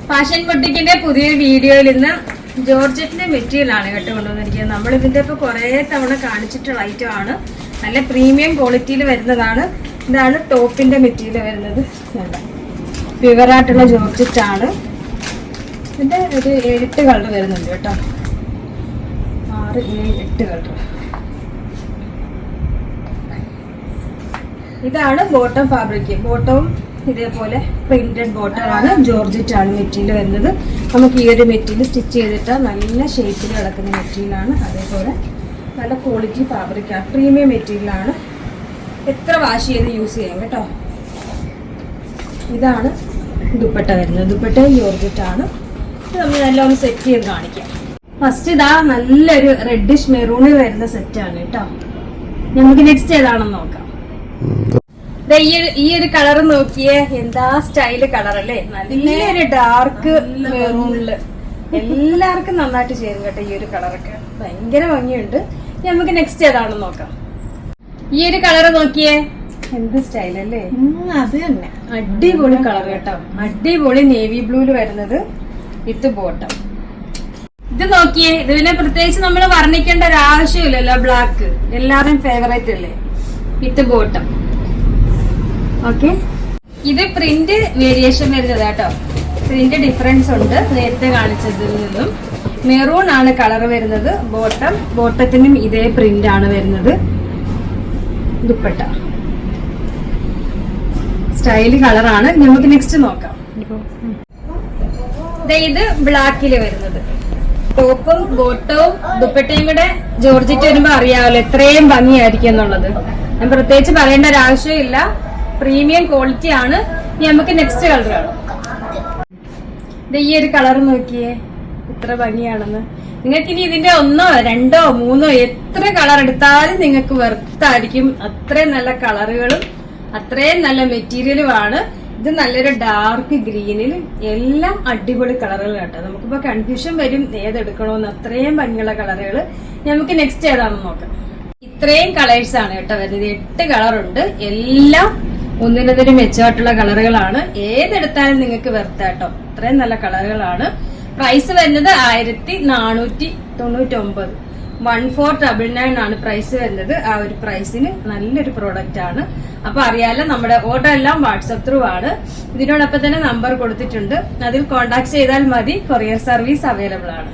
Fashion ബൊട്ടിക്കിന്റെ പുതിയൊരു വീഡിയോയിൽ ഇന്ന് ജോർജറ്റിന്റെ മെറ്റീരിയൽ ആണ് കേട്ടോ കൊണ്ടുവന്നിരിക്കുന്നത്. നമ്മൾ ഇതിന്റെ ഇപ്പൊ കുറെ തവണ കാണിച്ചിട്ടുള്ള ഐറ്റം ആണ്. നല്ല പ്രീമിയം ക്വാളിറ്റിയിൽ വരുന്നതാണ്. ഇതാണ് ടോപ്പിന്റെ മെറ്റീരിയൽ വരുന്നത്. പ്യുവറായിട്ടുള്ള ജോർജറ്റ് ആണ്. ഇതിന്റെ ഒരു 7-8 കളർ വരുന്നുണ്ട് കേട്ടോ. 6, 7, 8 കളർ. ഇതാണ് ബോട്ടം ഫാബ്രിക്. ബോട്ടവും ഇതേപോലെ പ്രിന്റഡ് ബോട്ടം ആണ്. ജോർജറ്റ് ആണ് മെറ്റീരിയൽ വരുന്നത്. നമുക്ക് ഈ ഒരു മെറ്റീരിയൽ സ്റ്റിച്ച് ചെയ്തിട്ട് നല്ല ഷേപ്പിൽ കിടക്കുന്ന മെറ്റീരിയൽ ആണ്. അതേപോലെ നല്ല ക്വാളിറ്റി ഫാബ്രിക് ആണ്. പ്രീമിയം മെറ്റീരിയൽ ആണ്. എത്ര വാഷ് ചെയ്ത് യൂസ് ചെയ്യാം കേട്ടോ. ഇതാണ് ദുപ്പട്ട വരുന്നത്. ദുപ്പട്ട ജോർജറ്റ് ആണ്. നമ്മൾ നല്ല ഒന്ന് സെറ്റ് ചെയ്ത് കാണിക്കാം. ഫസ്റ്റ് ഇതാ നല്ലൊരു റെഡിഷ് മെറൂണിൽ വരുന്ന സെറ്റ് ആണ് കേട്ടോ. നമുക്ക് നെക്സ്റ്റ് ഏതാണെന്ന് നോക്കാം. ഈ ഒരു കളർ നോക്കിയേ, എന്താ സ്റ്റൈല് കളർ അല്ലേ. നല്ലൊരു ഡാർക്ക് മെറൂണില് എല്ലാവർക്കും നന്നായിട്ട് ചേരും കേട്ടോ. ഈ ഒരു കളറൊക്കെ ഭയങ്കര ഭംഗിയുണ്ട്. നമുക്ക് നെക്സ്റ്റ് ഏതാണെന്ന് നോക്കാം. ഈ ഒരു കളർ നോക്കിയേ, എന്ത് സ്റ്റൈലല്ലേ. അത് തന്നെ അടിപൊളി കളർ കേട്ടോ. അടിപൊളി നേവി ബ്ലൂല് വരുന്നത് വിത്ത് ബോട്ടം. ഇത് നോക്കിയേ, ഇത് പിന്നെ പ്രത്യേകിച്ച് നമ്മൾ വർണ്ണിക്കേണ്ട ഒരു ആവശ്യമില്ലല്ലോ. ബ്ലാക്ക് എല്ലാവരുടെയും ഫേവറേറ്റ് അല്ലേ. വിത്ത് ബോട്ടം. ഓക്കെ, ഇത് പ്രിന്റ് വേരിയേഷൻ വരുന്നത് കേട്ടോ. പ്രിന്റ് ഡിഫറൻസ് ഉണ്ട് നേരത്തെ കാണിച്ചതിൽ നിന്നും. മെറൂൺ ആണ് കളർ വരുന്നത്. ബോട്ടത്തിനും ഇതേ പ്രിന്റ് ആണ് വരുന്നത്. ദുപ്പട്ട സ്റ്റൈല് കളറാണ്. നമുക്ക് നെക്സ്റ്റ് നോക്കാം. ഇത് ബ്ലാക്കില് വരുന്നത്. ടോപ്പും ബോട്ടവും ദുപ്പട്ടയും കൂടെ ജോർജറ്റ് വരുമ്പോ അറിയാമല്ലോ എത്രയും ഭംഗിയായിരിക്കും എന്നുള്ളത്. ഞാൻ പ്രത്യേകിച്ച് പറയേണ്ട ഒരു ആവശ്യമില്ല. പ്രീമിയം ക്വാളിറ്റി ആണ്. നമുക്ക് നെക്സ്റ്റ് കളർ കാണാം. ഈ ഒരു കളർ നോക്കിയേ, ഇത്ര ഭംഗിയാണെന്ന്. നിങ്ങൾക്ക് ഇനി ഇതിന്റെ 1, 2, 3 എത്ര കളർ എടുത്താലും നിങ്ങൾക്ക് വെർത്തായിരിക്കും. അത്രയും നല്ല കളറുകളും അത്രയും നല്ല മെറ്റീരിയലുമാണ്. ഇത് നല്ലൊരു ഡാർക്ക് ഗ്രീനിലും എല്ലാം അടിപൊളി കളറുകൾ കേട്ടോ. നമുക്കിപ്പോ കൺഫ്യൂഷൻ വരും ഏതെടുക്കണോന്ന്. അത്രയും ഭംഗിയുള്ള കളറുകൾ. നമുക്ക് നെക്സ്റ്റ് ഏതാണെന്ന് നോക്കാം. ഇത്രയും കളേഴ്സ് ആണ് കേട്ടോ വരുന്നത്. 8 കളറുണ്ട്. എല്ലാം ഒന്നിനൊരു മെച്ചമായിട്ടുള്ള കളറുകളാണ്. ഏതെടുത്താലും നിങ്ങൾക്ക് വെർത്താട്ടോ. അത്രയും നല്ല കളറുകളാണ്. പ്രൈസ് വരുന്നത് 1499. 1499 ആണ് പ്രൈസ് വരുന്നത്. ആ ഒരു പ്രൈസിന് നല്ലൊരു പ്രോഡക്റ്റ് ആണ്. അപ്പൊ അറിയാലോ, നമ്മുടെ ഓർഡർ എല്ലാം വാട്സ്ആപ്പ് ത്രൂ ആണ്. ഇതിനോടൊപ്പം തന്നെ നമ്പർ കൊടുത്തിട്ടുണ്ട്. അതിൽ കോൺടാക്ട് ചെയ്താൽ മതി. കൊറിയർ സർവീസ് അവൈലബിൾ ആണ്.